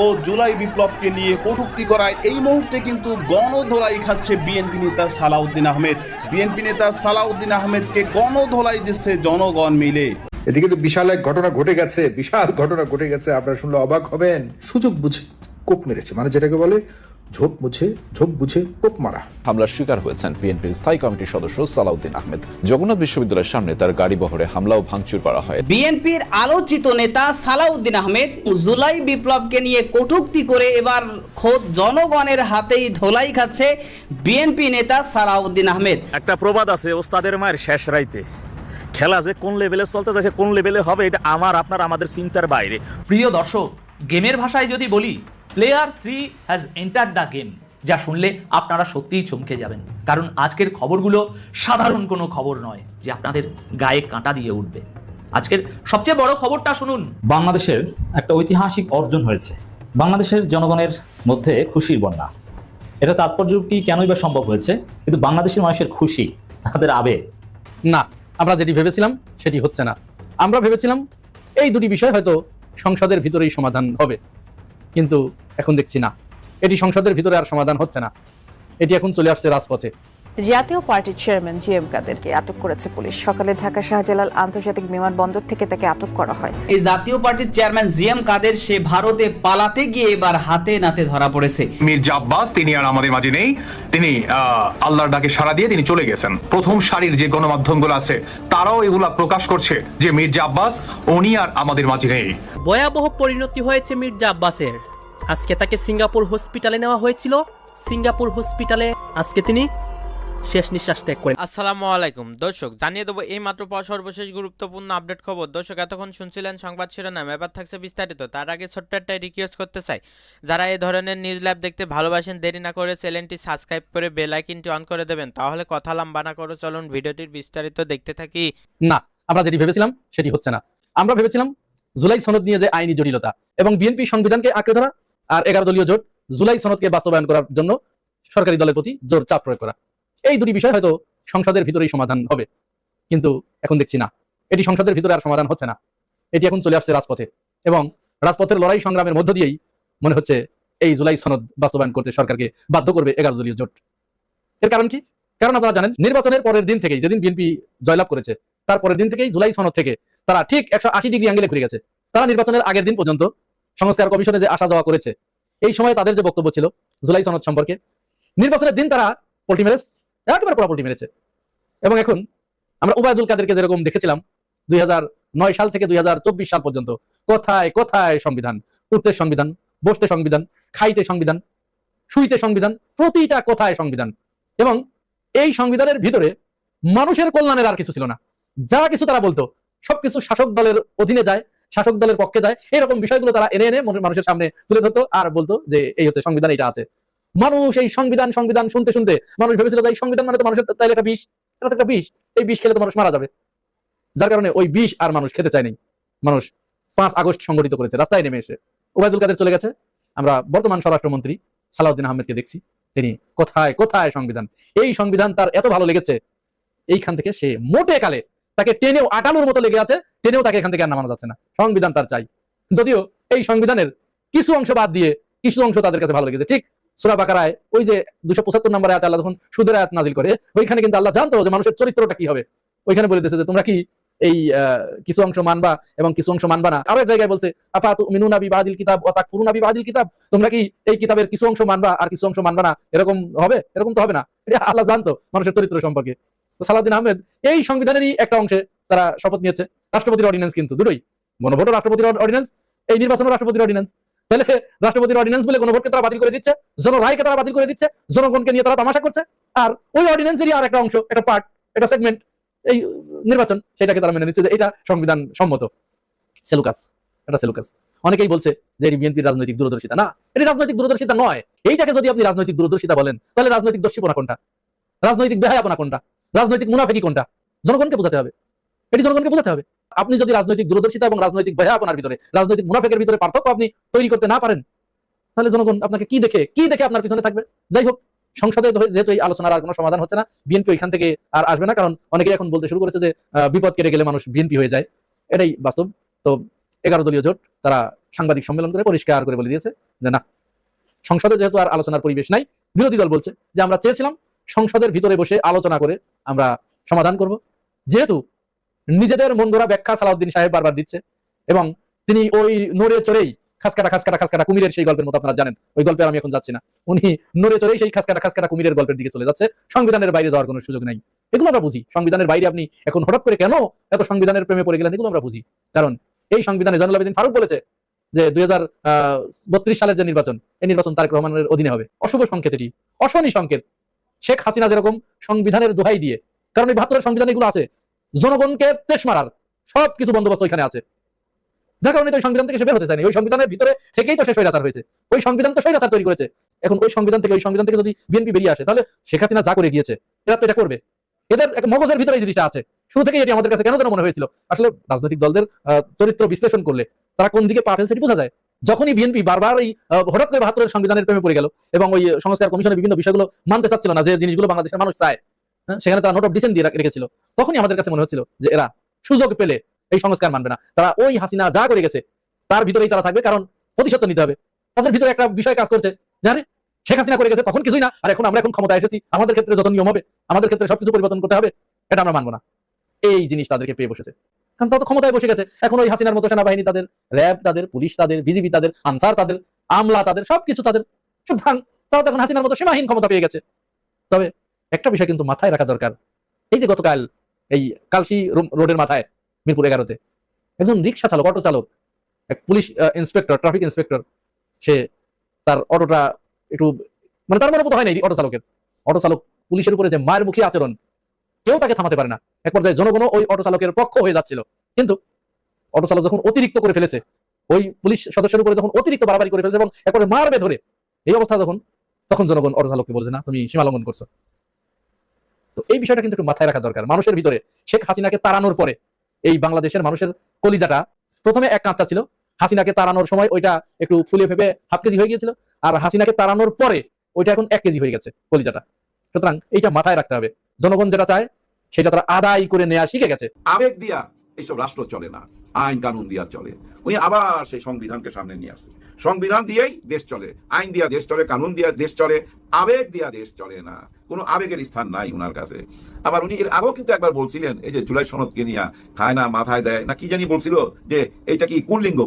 ও জুলাই বিপ্লবকে নিয়ে কটূক্তি করায় এই মুহূর্তে কিন্তু গণধোলাই খাচ্ছে বিএনপি নেতা সালাউদ্দিন আহমেদ। বিএনপি নেতা সালাউদ্দিন আহমেদকে গণধোলাই দিচ্ছে জনগণ মিলে। এদিকে তো বিশাল এক ঘটনা ঘটে গেছে, বিশাল ঘটনা ঘটে গেছে। আপনারা শুনলে অবাক হবেন। সুযোগ বুঝে কোপ মেরেছে, মানে যেটাকে বলে ঝোপ বুঝে কোপ মারা। হামলার শিকার হয়েছেন বিএনপির স্থায়ী কমিটির সদস্য সালাউদ্দিন আহমেদ। জগন্নাথ বিশ্ববিদ্যালয়ের সামনে তার গাড়ি বহরে হামলা ও ভাঙচুর করা হয়। বিএনপির আলোচিত নেতা সালাউদ্দিন আহমেদ জুলাই বিপ্লবকে নিয়ে কটূক্তি করে এবার খোদ জনগণের হাতেই ধোলাই খাচ্ছে বিএনপি নেতা সালাউদ্দিন আহমেদ। একটা প্রবাদ আছে, ওস্তাদের মায়ের শেষ রাইতে। খেলা যে কোন লেভেলে চলতে যাচ্ছে, কোন লেভেলে হবে, এটা আমাদের চিন্তার বাইরে। প্রিয় দর্শক, গেমের ভাষায় যদি বলি, player 3 has entered the game, যা শুনলে আপনারা সত্যিই চমকে যাবেন। কারণ আজকের খবরগুলো সাধারণ কোনো খবর নয় যে আপনাদের গায়ে কাঁটা দিয়ে উঠবে। আজকের সবচেয়ে বড় খবরটা শুনুন। বাংলাদেশের একটা ঐতিহাসিক অর্জন হয়েছে। বাংলাদেশের জনগণের মধ্যে খুশির বন্যা। এটা তাৎপর্য কি, কেনই বা সম্ভব হয়েছে? কিন্তু বাংলাদেশের মানুষের খুশি, তাদের আবেগ। না, আমরা যেটি ভেবেছিলাম সেটি হচ্ছে না। আমরা ভেবেছিলাম এই দুটি বিষয় হয়তো সংসদের ভিতরেই সমাধান হবে, কিন্তু এখন দেখছি না, এটি সংসদের ভিতরে আর সমাধান হচ্ছে না, এটি এখন চলে আসছে রাজপথে। জাতীয় পার্টির চেয়ারম্যান জিএম কাদেরকে আটক করেছে পুলিশ। সকালে ঢাকা শাহজালাল আন্তর্জাতিক বিমানবন্দর থেকে তাকে আটক করা হয়। এই জাতীয় পার্টির চেয়ারম্যান জিএম কাদের সে ভারতে পালাতে গিয়ে এবার হাতে নাতে ধরা পড়েছে। মির্জা আব্বাস তিনি আর আমাদের মাঝে নেই, তিনি আল্লাহর ডাকে সাড়া দিয়ে তিনি চলে গেছেন। প্রথম সারির যে গণমাধ্যমগুলো আছে তারাও এগুলা প্রকাশ করছে যে মির্জা আব্বাস উনি আর আমাদের মাঝে নেই। ভয়াবহ পরিণতি হয়েছে মির্জা আব্বাসের। আজকে তাকে সিঙ্গাপুর হসপিটালে নেওয়া হয়েছিল। সিঙ্গাপুর হসপিটালে আজকে তিনি শেষ নিঃশ্বাস ত্যাগ করেন। আসসালামু আলাইকুম দর্শক, জানিয়ে দেবো এই মাত্র সর্বশেষ গুরুত্বপূর্ণ আপডেট খবর। দর্শক, এতক্ষণ শুনছিলেন সংবাদ শিরোনাম, এবার থাকছে বিস্তারিত। তার আগে ছোট্ট একটা রিকোয়েস্ট করতে চাই, যারা এই ধরনের নিউজ ল্যাব দেখতে ভালোবাসেন, দেরি না করে চ্যানেলটি সাবস্ক্রাইব করে বেল আইকনটি অন করে দেবেন, তাহলে কথা লম্বা না করে চলুন ভিডিওটির বিস্তারিত দেখতে থাকি। না, আমরা যেটি ভেবেছিলাম সেটি হচ্ছে না। আমরা ভেবেছিলাম জুলাই সনদ নিয়ে যে আইনি জটিলতা এবং বিএনপি সংবিধানকে আঁকড়ে ধরা আর 11 দলীয় জোট জুলাই সনদকে বাস্তবায়ন করার জন্য সরকারি দলের প্রতি জোর চাপ প্রয়োগ করা, এই দুটি বিষয় হয়তো সংসদের ভিতরেই সমাধান হবে, কিন্তু এখন দেখছি না, এটি সংসদের ভিতরে আর সমাধান হচ্ছে না, এটি এখন চলে আসছে রাজপথে। এবং রাজপথের লড়াই সংগ্রামের মধ্য দিয়েই মনে হচ্ছে এই জুলাই সনদ বাস্তবায়ন করতে সরকারকে বাধ্য করবে 11 দলীয় জোট। এর কারণ কি? কারণ আপনারা জানেন, নির্বাচনের পরের দিন থেকেই, যেদিন বিএনপি জয়লাভ করেছে তার পরের দিন থেকেই জুলাই সনদ থেকে তারা ঠিক 180 ডিগ্রি অ্যাঙ্গেলে ঘুরে গেছে। তারা নির্বাচনের আগের দিন পর্যন্ত সংস্কার কমিশনে যে আসা যাওয়া করেছে, এই সময় তাদের যে বক্তব্য ছিল জুলাই সনদ সম্পর্কে, নির্বাচনের দিন তারা পোল্টি মেরেছে, একেবারে পোল্টি মেরেছে। এবং এখন আমরা ওবায়দুল কাদেরকে যেরকম দেখেছিলাম 2009 সাল থেকে 2024 সাল পর্যন্ত কোথায় কোথায় সংবিধান, উঠতে সংবিধান, বসতে সংবিধান, খাইতে সংবিধান, শুইতে সংবিধান, প্রতিটা কোথায় সংবিধান। এবং এই সংবিধানের ভিতরে মানুষের কল্যাণের আর কিছু ছিল না। যা কিছু তারা বলতো সবকিছু শাসক দলের অধীনে যায়, শাসক দলের পক্ষে যায়, এরকম বিষয়গুলো তারা এনে এনে মানুষের সামনে তুলে ধরতো আর বলতো যে এই হচ্ছে সংবিধান, এটা আছে। মানুষ এই সংবিধান সংবিধান শুনতে শুনতে মানুষ ভেবেছিল যে এই সংবিধান মানে তো মানুষের তাইলে একটা বিষ, এটা তো একটা বিষ, এই বিষ খেলে তো মানুষ মারা যাবে। যার কারণে ওই বিষ আর মানুষ খেতে চায়নি। মানুষ 5 আগস্ট সংগঠিত করেছে, রাস্তায় নেমে এসে। ওবায়দুল কাদের চলে গেছে, আমরা বর্তমান স্বরাষ্ট্রমন্ত্রী সালাউদ্দিন আহমেদকে দেখছি, তিনি কোথায় কোথায় সংবিধান। এই সংবিধান তার এত ভালো লেগেছে, এইখান থেকে সে মোটে কালে তাকে টেনেও আটানোর মতো লেগে আছে, টেনেও তাকে এখান থেকে আর নামানো যাচ্ছে না। সংবিধান তার চাই, যদিও এই সংবিধানের কিছু অংশ বাদ দিয়ে কিছু অংশ তাদের কাছে ভালো লেগেছে। ঠিক সূরা বাকারায় ওই যে 275 নম্বর আয়াতে আল্লাহ যখন সুদের আয়াত নাজিল করে, ওইখানে কিন্তু আল্লাহ জানতো যে মানুষের চরিত্রটা কি হবে। ওইখানে বলে দিয়েছে যে তোমরা কি এই কিছু অংশ মানবা এবং কিছু অংশ মানবা না। আরো এক জায়গায় বলছে আফাতুমিনুনা বিবাদিল কিতাব ওয়া তাকফুরুনা বিবাদিল কিতাব, তোমরা কি এই কিতাবের কিছু অংশ মানবা আর কিছু অংশ মানবা না, এরকম হবে? এরকম তো হবে না। এটা আল্লাহ জানতো মানুষের চরিত্র সম্পর্কে। তো সালাউদ্দিন আহমেদ এই সংবিধানেরই একটা অংশে তারা শপথ নিয়েছে। রাষ্ট্রপতির অর্ডিন্যান্স কিন্তু দুটোই, গণভোটও রাষ্ট্রপতির অর্ডিন্যান্স, এই নির্বাচনও রাষ্ট্রপতির অর্ডিন্যান্স। তাহলে রাষ্ট্রপতির অর্ডিন্যান্স বলে গণভোটকে তারা বাতিল করে দিচ্ছে, জনরায়কে তারা বাতিল করে দিচ্ছে, জনগণকে নিয়ে তারা তামাশা করছে। আর ওই অর্ডিন্যান্সেরই আর একটা অংশ, একটা পার্ট, একটা সেগমেন্ট, এই নির্বাচন, সেটাকে তারা মেনে নিচ্ছে যে এটা সংবিধান সম্মত। সেলুকাস, এটা সেলুকাস। অনেকেই বলছে যে এটি বিএনপির রাজনৈতিক দূরদর্শিতা। না, এটি রাজনৈতিক দূরদর্শিতা নয়। এইটাকে যদি আপনি রাজনৈতিক দূরদর্শিতা বলেন, তাহলে রাজনৈতিক দস্যিপনা কোনটা, রাজনৈতিক বেহায়াপনা কোনটা, রাজনৈতিক মুনাফিকি কোনটা? জনগণকে বোঝাতে হবে, এটি জনগণকে বোঝাতে হবে। আপনি যদি রাজনৈতিক দূরদর্শিতা এবং রাজনৈতিক বেহায়াপনার ভিতরে, রাজনৈতিক মুনাফিকের ভিতরে পার্থক্য আপনি তৈরি করতে না পারেন, তাহলে জনগণ আপনাকে কি দেখে আপনার পিছনে থাকবে? যাই হোক, সংসদে যেহেতু এই আলোচনার আর কোনো সমাধান হচ্ছে না, বিএনপি ওইখান থেকে আর আসবে না। কারণ অনেকেই এখন বলতে শুরু করেছে যে বিপদ কেটে গেলে মানুষ বিএনপি হয়ে যায়। এটাই বাস্তব। তো 11 দলীয় জোট তারা সাংবাদিক সম্মেলন করে পরিষ্কার করে বলে দিয়েছে যে না, সংসদে যেহেতু আর আলোচনার পরিবেশ নাই, বিরোধী দল বলছে যে আমরা চেয়েছিলাম সংসদের ভিতরে বসে আলোচনা করে আমরা সমাধান করব। যেহেতু নিজেদের মন গড়া ব্যাখ্যা সালাউদ্দিন সাহেব বারবার দিচ্ছে এবং তিনি ওই নড়ে চড়েই খাসকাটা কুমিরের সেই গল্পের মতো, আপনারা জানেন ওই গল্পে আমি এখন যাচ্ছি না, উনি নড়ে চড়েই সেই খাসকাটা কুমিরের গল্পের দিকে চলে যাচ্ছে, সংবিধানের বাইরে যাওয়ার কোনো সুযোগ নাই। এগুলো আমরা বুঝি, সংবিধানের বাইরে আপনি এখন হঠাৎ করে কেন এত সংবিধানের প্রেমে পড়ে গেলেন, এগুলো আমরা বুঝি। কারণ এই সংবিধানে জয়নুল আবেদিন ফারুক বলেছে যে 2032 সালের যে নির্বাচন, এই নির্বাচন তারেক রহমানের অধীনে হবে। অশুভ সংকেত, এটি অশনি সংকেত। শেখ হাসিনা যেরকম সংবিধানের দোহাই দিয়ে, কারণ এই 72 সংবিধান এগুলো আছে জনগণকে তেশ মারার সবকিছু বন্দোবস্ত ওইখানে আছে, যার কারণে ওই সংবিধান থেকে সে বের হতে চায়নি। ওই সংবিধানের ভিতরে থেকেই তো সে স্বৈরাচার হয়েছে, ওই সংবিধান তো স্বৈরাচার তৈরি করেছে। এখন ওই সংবিধান থেকে যদি বিএনপি বেরিয়ে আসে, তাহলে শেখ হাসিনা যা করে গিয়েছে এরা তো এটা করবে। এদের মগজের ভিতরে এই জিনিসটা আছে, শুরু থেকেই এটি আমাদের কাছে কেন যেন মনে হয়েছিল। আসলে রাজনৈতিক দলদের চরিত্র বিশ্লেষণ করলে তারা কোন দিকে পা ফেলছে সেটি বোঝা যায়। যখনই বিএনপি বারবার এই হঠাৎ করে 72 সংবিধানের প্রেমে পড়ে গেল এবং ওই সংস্কার কমিশনের বিভিন্ন বিষয়গুলো মানতে চাচ্ছিল না, যে জিনিসগুলো বাংলাদেশের মানুষ চায়, সেখানে তারা নোট অফ ডিসেন্ট দিয়ে রেখেছিল, তখনই আমাদের কাছে মনে হচ্ছিল যে এরা সুযোগ পেলে এই সংস্কার মানবে না। তারা ওই হাসিনা যা করে গেছে তার ভিতরেই তারা থাকবে, কারণ প্রতিশোধ নিতে হবে। তাদের ভিতরে একটা বিষয় কাজ করছে, জানে শেখ হাসিনা করে গেছে তখন কিছুই না, আর আমরা এখন ক্ষমতা এসেছি, আমাদের ক্ষেত্রে যত নিয়ম হবে, আমাদের ক্ষেত্রে সবকিছু পরিবর্তন করতে হবে, এটা আমরা মানবো না। এই জিনিস তাদেরকে পেয়ে বসেছে, কারণ তারা তো ক্ষমতায় বসে গেছে। এখন ওই হাসিনার মতো সেনাবাহিনী তাদের, র্যাব তাদের, পুলিশ তাদের, বিজিবি তাদের, আনসার তাদের, আমলা তাদের, সবকিছু তাদের। সুতরাং তারা তখন হাসিনার মতো সীমাহীন ক্ষমতা পেয়ে গেছে। তবে একটা বিষয় কিন্তু মাথায় রাখা দরকার, এই যে গতকাল এই কালশি রোডের মাথায় মিরপুর 11-তে একজন রিক্সা চালক, অটো চালক, এক পুলিশ ইন্সপেক্টর, ট্রাফিক ইন্সপেক্টর, সে তার অটোটা একটু মানে তার মনে মতো হয় না, অটো চালক পুলিশের উপরে যে মায়ের মুখী আচরণ, কেউ তাকে থামাতে পারে না। এক পর্যায়ে জনগণও ওই অটো চালকের পক্ষ হয়ে যাচ্ছিল, কিন্তু অটো চালক যখন অতিরিক্ত করে ফেলেছে, ওই পুলিশ সদস্যের উপরে যখন অতিরিক্ত বাড়াবাড়ি করে ফেলেছে এবং এক পর্যায়ে মারবে ধরে, এই অবস্থা তখন জনগণ অটো চালককে বলছে না তুমি সীমা লঙ্ঘন করছো। তো এই বিষয়টা কিন্তু একটু মাথায় রাখা দরকার। মানুষের ভিতরে শেখ হাসিনাকে তাড়ানোর পরে এই বাংলাদেশের মানুষের কলিজাটা প্রথমে এক কাঁচা ছিল, হাসিনাকে তাড়ানোর সময় ওইটা একটু ফুলে ফেপে হাফ কেজি হয়ে গিয়েছিল, আর হাসিনাকে তাড়ানোর পরে ওইটা এখন 1 কেজি হয়ে গেছে কলিজাটা। সুতরাং এইটা মাথায় রাখতে হবে, জনগণ যেটা চায় সেটা তারা আদায় করে নেওয়া শিখে গেছে। আবেগ দিয়া এইসব রাষ্ট্র চলে না, আইন কানুন দিয়া চলে। উনি আবার সেই সংবিধানকে সামনে নিয়ে আসছে, সংবিধান দিয়েই দেশ চলে, আইন দিয়া দেশ চলে, কানুন দিয়া দেশ চলে, আবেগ দিয়া দেশ চলে না। কোনো আবেগের স্থান নাই উনার কাছে। আবার উনি এর আগেও কিন্তু একবার বলছিলেন, এই যে জুলাই সনদকে নিয়ে খায় না মাথায় দেয় না কি জানি বলছিল, যে এইটা কি কোন লিঙ্গ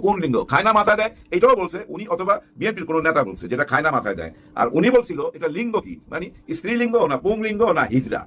খায় না মাথায় দেয়, এটাও বলছে উনি, অথবা বিএনপির কোনো নেতা বলছে যেটা খায় না মাথায় দেয়। আর উনি বলছিল এটা লিঙ্গ কি, মানে স্ত্রীলিঙ্গ না পুংলিঙ্গ না হিজড়া।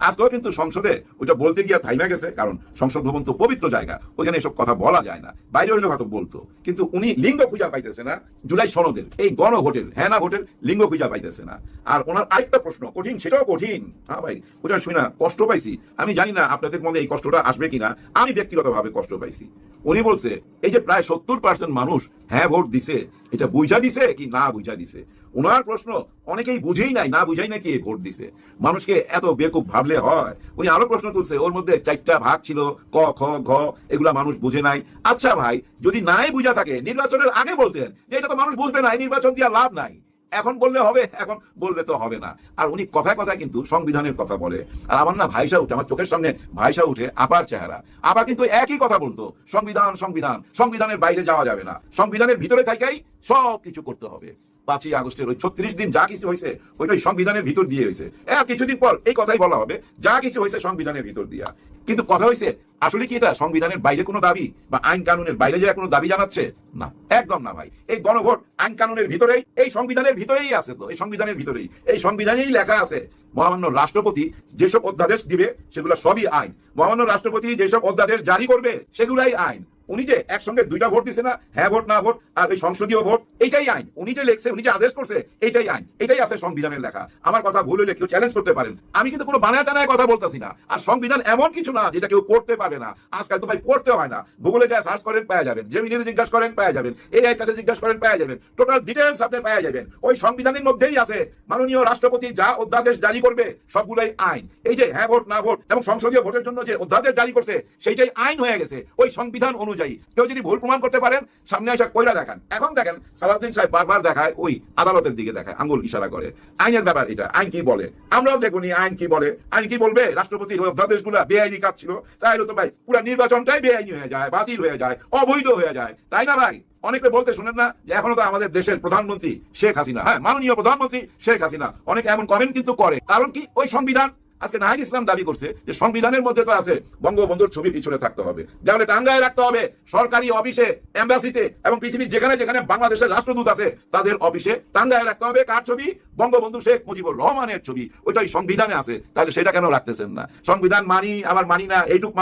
আজকেও কিন্তু সংসদে ওইটা বলতে গিয়ে থাইমা গেছে, কারণ সংসদ ভবন তো পবিত্র জায়গা, ওইখানে এসব কথা বলা যায় না, বাইরে হইলে হয়তো বলতো। কিন্তু উনি লিঙ্গ খুঁজা পাইতেছে না, জুলাই সনদের এই গণভোটের, হ্যাঁ না ভোটের লিঙ্গ খুঁজা পাইতেছে না। আর ওনার আরেকটা প্রশ্ন কঠিন, সেটাও কঠিন। হ্যাঁ ভাই, ওটা শুনে না কষ্ট পাইছি। আমি জানি না আপনাদের মধ্যে এই কষ্টটা আসবে কিনা, আমি ব্যক্তিগতভাবে কষ্ট পাইছি। উনি বলছে এই যে প্রায় 70% মানুষ হ্যাঁ ভোট দিছে, এটা বুঝা দিছে কি না বুঝা দিছে। ওনার প্রশ্ন অনেকেই বুঝেই নাই, না বুঝাই নাকি ভোট দিছে। মানুষকে এত বেকুব ভাবলে হয়? উনি আরো প্রশ্ন তুলছে, ওর মধ্যে 4টা ভাগ ছিল, ক খ ঘ, এগুলা মানুষ বুঝে নাই। আচ্ছা ভাই, যদি নাই বুঝা থাকে নির্বাচনের আগে বলতেন যে এটা তো মানুষ বুঝবে না, নির্বাচন দিয়া লাভ নাই, এখন বললে হবে, এখন বললে তো হবে না। আর উনি কথায় কথায় কিন্তু সংবিধানের কথা বলে। আর আমার না ভাইসা উঠে, আমার চোখের সামনে ভাইসা উঠে আপার চেহারা। আপা কিন্তু একই কথা বলতো, সংবিধান সংবিধান, সংবিধানের বাইরে যাওয়া যাবে না, সংবিধানের ভিতরে থাকাই সব কিছু করতে হবে। 5ই আগস্টের ওই 36 দিন যা কিছু হয়েছে ওইটাই সংবিধানের ভিতর দিয়ে হয়েছে। কিছুদিন পর এই কথাই বলা হবে, যা কিছু হয়েছে সংবিধানের ভিতর দিয়া। কিন্তু কথা হয়েছে, আসলে কি এটা সংবিধানের বাইরে কোনো দাবি বা আইন কানুনের বাইরে যে কোনো দাবি জানাচ্ছে? না, একদম না ভাই। এই গণভোট আইন কানুনের ভিতরেই, এই সংবিধানের ভিতরেই আছে। তো এই সংবিধানের ভিতরেই, এই সংবিধানেই লেখা আছে মহামান্য রাষ্ট্রপতি যেসব অধ্যাদেশ দিবে সেগুলো সবই আইন। মহামান্য রাষ্ট্রপতি যেসব অধ্যাদেশ জারি করবে সেগুলাই আইন। উনি যে একসঙ্গে 2টা ভোট দিছে না, হ্যাঁ ভোট না ভোট, আর ওই সংসদীয় ভোট, এইটাই আইন। উনি যে লেখছে, উনি যে আদেশ করছে, এইটাই আইন, এটাই আছে সংবিধানের লেখা। আমার কথা ভুল হলে কেউ চ্যালেঞ্জ করতে পারেন, আমি কিন্তু কোনো বানায় টানায় কথা বলতেছি না। আর সংবিধান এমন কিছু না যেটা কেউ পড়তে পারবে না। আজকাল তো ভাই পড়তে হয় না, গুগলে যা সার্চ করেন পেয়ে যাবেন, জেমিনির জিজ্ঞাসা করেন পেয়ে যাবেন, এআই কাছে জিজ্ঞাসা করেন পেয়ে যাবেন, টোটাল ডিটেইলস আপনি পেয়ে যাবেন। ওই সংবিধানের মধ্যেই আছে মাননীয় রাষ্ট্রপতি যা অধ্যাদেশ জারি করবে সবগুলোই আইন। এই যে হ্যাঁ ভোট না ভোট এবং সংসদীয় ভোটের জন্য যে অধ্যাদেশ জারি করছে সেইটাই আইন হয়ে গেছে ওই সংবিধান অনুযায়ী। অনুযায়ী কেউ যদি ভুল প্রমাণ করতে পারেন সামনে এসে কইরা দেখান। এখন দেখেন সালাউদ্দিন সাহেব বারবার দেখায় ওই আদালতের দিকে দেখায়, আঙ্গুল ইশারা করে। আইনের ব্যাপার এটা, আইন কি বলে আমরাও দেখুনি। আইন কি বলে? আইন কি বলবে? রাষ্ট্রপতির অধ্যাদেশগুলো বেআইনি কাজ ছিল, তাইলে তো ভাই পুরো নির্বাচনটাই বেআইনি হয়ে যায়, বাতিল হয়ে যায়, অবৈধ হয়ে যায়, তাই না ভাই? অনেকে বলতে শুনেন না যে এখনো তো আমাদের দেশের প্রধানমন্ত্রী শেখ হাসিনা, হ্যাঁ মাননীয় প্রধানমন্ত্রী শেখ হাসিনা, অনেকে এমন করেন কিন্তু করে। কারণ কি? ওই সংবিধান। আজকে নাহিদ ইসলাম দাবি করছে যে সংবিধানের মধ্যে তো আছে বঙ্গবন্ধুর ছবি পিছনে থাকতে হবে, দেওয়ালে টাঙ্গায় রাখতে হবে, সরকারি অফিসে, এম্বাসিতে এবং পৃথিবীর যেখানে যেখানে বাংলাদেশের রাষ্ট্রদূত আছে তাদের অফিসে টাঙ্গায় রাখতে হবে কার ছবি? বঙ্গবন্ধু শেখ মুজিবুর রহমানের ছবি। ওইটাই সংবিধানে আছে, তাহলে সেটা কেন রাখতেছেন না? সংবিধান মানি আবার মানি না, এইটুক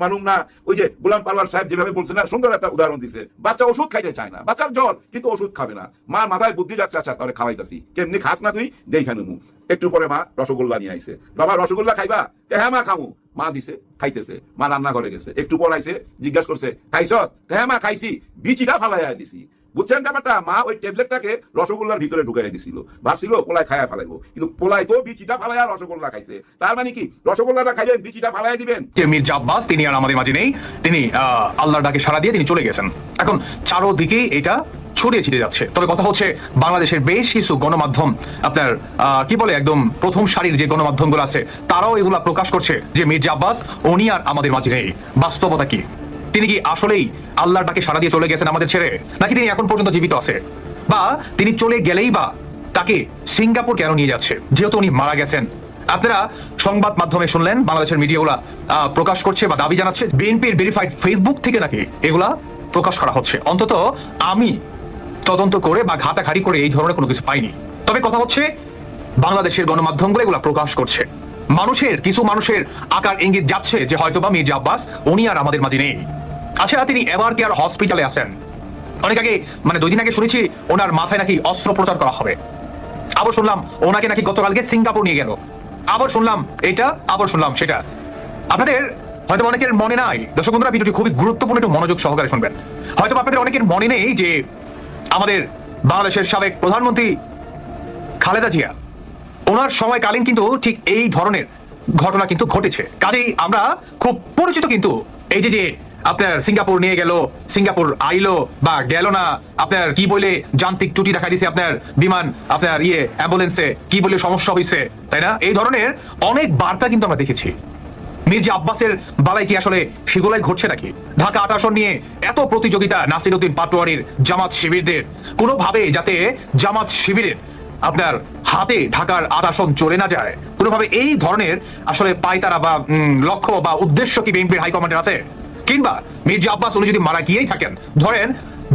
মানুম না। ওই যে গোলাম পারওয়ার সাহেব যেভাবে বলছেন না, সুন্দর একটা উদাহরণ দিছে। বাচ্চা ওষুধ খাইতে চায় না, বাচ্চার জ্বর, কিন্তু ওষুধ খাবে না। মার মাথায় বুদ্ধি যাচ্ছে, আচ্ছা তাহলে খাওয়াইতাছি, কেমনি খাস না তুই দেখানো। একটু পরে মা রসগোল্লা নিয়ে আইছে, বাবা রসগোল্লা খাইবা? হ্যাঁ মা খামু। মা দিছে, খাইতেছে। মা রান্না ঘরে গেছে, একটু পর আইছে, জিজ্ঞাসা করছে খাইছ? হ্যাঁ মা খাইছি, বিচিটা ফালাইয়া দিছি। বুঝছেন ব্যাপারটা? মা ওই ট্যাবলেটটাকে রসগোল্লার ভিতরে ঢুকাইয়া দিছিল, ভাবছিল পোলায় খায়া ফেলাইবো, কিন্তু পোলায় তো বিচিটা ফালাইয়া রসগোল্লা খাইছে। তার মানে কি রসগোল্লাটা খাইবেন, বিচিটা ফালাইয়া দিবেন? মির্জা আব্বাস তিনি আর আমাদের মাঝে নেই, তিনি আল্লাহর ডাকে সাড়া দিয়ে তিনি চলে গেছেন। এখন চারোদিকেই এটা ছড়িয়ে ছিটে যাচ্ছে। তবে কথা হচ্ছে বাংলাদেশের বেশ কিছু গণমাধ্যম আপনার কি বলে একদম প্রথম সারির যে গণমাধ্যমগুলো আছে তারাও এগুলা প্রকাশ করছে যে মির্জা আব্বাস উনি আর আমাদের মাঝে নেই। বাস্তবতা কি? তিনি কি আসলেই আল্লাহর ডাকে সাড়া দিয়ে চলে গেছেন আমাদের ছেড়ে, নাকি তিনি এখন পর্যন্ত জীবিত আছে? বা তিনি চলে গেলেই বা তাকে সিঙ্গাপুর কেন নিয়ে যাচ্ছে, যেহেতু উনি মারা গেছেন? আপনারা সংবাদ মাধ্যমে শুনলেন, বাংলাদেশের মিডিয়াগুলা প্রকাশ করছে বা দাবি জানাচ্ছে বিএনপির ভেরিফাইড ফেসবুক থেকে নাকি এগুলা প্রকাশ করা হচ্ছে। অন্তত আমি তদন্ত করে বা ঘাটাঘাটি করে এই ধরনের কোনো কিছু পাইনি। তবে কথা হচ্ছে বাংলাদেশের গণমাধ্যমগুলো এগুলা প্রকাশ করছে। কিছু মানুষের আকার ইঙ্গিত যাচ্ছে যে হয়তোবা মির্জা আব্বাস উনি আর আমাদের মাঝে নেই। আচ্ছা, তিনি এবার কেয়ার হসপিটালে আছেন। অনেক আগে, মানে 2 দিন আগে শুনেছি ওনার মাথায় নাকি অস্ত্রোপচার করা হবে। আবার শুনলাম ওনাকে নাকি গতকালকে সিঙ্গাপুর নিয়ে গেল। আবার শুনলাম এটা, আবার শুনলাম সেটা। আপনাদের হয়তো অনেকের মনে নাই, দর্শক বন্ধুরা ভিডিওটি খুবই গুরুত্বপূর্ণ, একটু মনোযোগ সহকারে শুনবেন। হয়তো আপনাদের অনেকের মনে নেই যে আমাদের বাংলাদেশের সাবেক প্রধানমন্ত্রী খালেদা জিয়া, ওনার সময়কালীন কিন্তু ঠিক এই ধরনের ঘটনা কিন্তু ঘটেছে। কাজেই আমরা খুব পরিচিত কিন্তু এই যে আপনার সিঙ্গাপুর নিয়ে গেল, সিঙ্গাপুর আইলো বা গেল না, আপনার কি বলে যান্ত্রিক ত্রুটি দেখা দিয়েছে আপনার বিমান, আপনার অ্যাম্বুলেন্সে কি বলে সমস্যা হয়েছে, তাই না? এই ধরনের অনেক বার্তা কিন্তু আমরা দেখেছি। মির্জা আব্বাসের বালাই কি আসলে সেগুলাই ঘটছে নাকি? ঢাকা 8 আসন নিয়ে এত প্রতিযোগিতা নাসিরউদ্দিন পাটোয়ারির জামাত শিবিরদের, কোনোভাবে যাতে জামাত শিবিরের আপনার হাতে ঢাকার 8 আসন চলে না যায়, কোনোভাবে এই ধরনের আসলে পায়তারা বা লক্ষ্য বা উদ্দেশ্য কি বিএনপির হাইকমান্ডের আছে? কিংবা মির্জা আব্বাস উনি যদি মারা গিয়েই থাকেন, ধরেন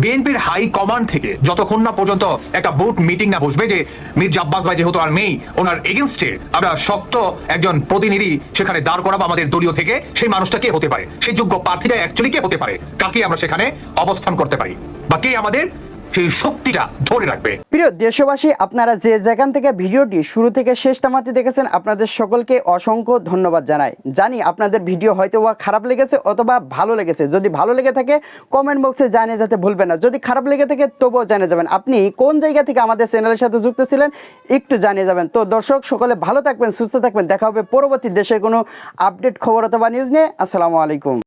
বিএনপির হাই কমান্ড থেকে যতক্ষণ না পর্যন্ত একটা বোর্ড মিটিং না বসবে যে মির্জা আব্বাস ভাই যেহেতু আর নেই, ওনার এগেনস্টে আমরা শক্ত একজন প্রতিনিধি সেখানে দাঁড় করাবো আমাদের দলীয় থেকে, সেই মানুষটা কে হতে পারে, সেই যোগ্য প্রার্থীটা অ্যাকচুয়ালি কে হতে পারে, কাকে আমরা সেখানে অবস্থান করতে পারি, বা কে আমাদের সেই শক্তিটা ধরে রাখবে। প্রিয় দেশবাসী, আপনারা যে যেখান থেকে ভিডিওটি শুরু থেকে শেষ নামাতে দেখেছেন, আপনাদের সকলকে অসংখ্য ধন্যবাদ জানাই। জানি আপনাদের ভিডিও হয়তো বা খারাপ লেগেছে অথবা ভালো লেগেছে। যদি ভালো লেগে থাকে কমেন্ট বক্সে জানিয়ে যেতে ভুলবেন না। যদি খারাপ লেগে থাকে তবুও জানিয়ে যাবেন। আপনি কোন জায়গা থেকে আমাদের চ্যানেলের সাথে যুক্ত ছিলেন একটু জানিয়ে যাবেন। তো দর্শক সকলে ভালো থাকবেন, সুস্থ থাকবেন। দেখা হবে পরবর্তী দেশের কোনো আপডেট খবর অথবা নিউজ নিয়ে। আসসালামু আলাইকুম।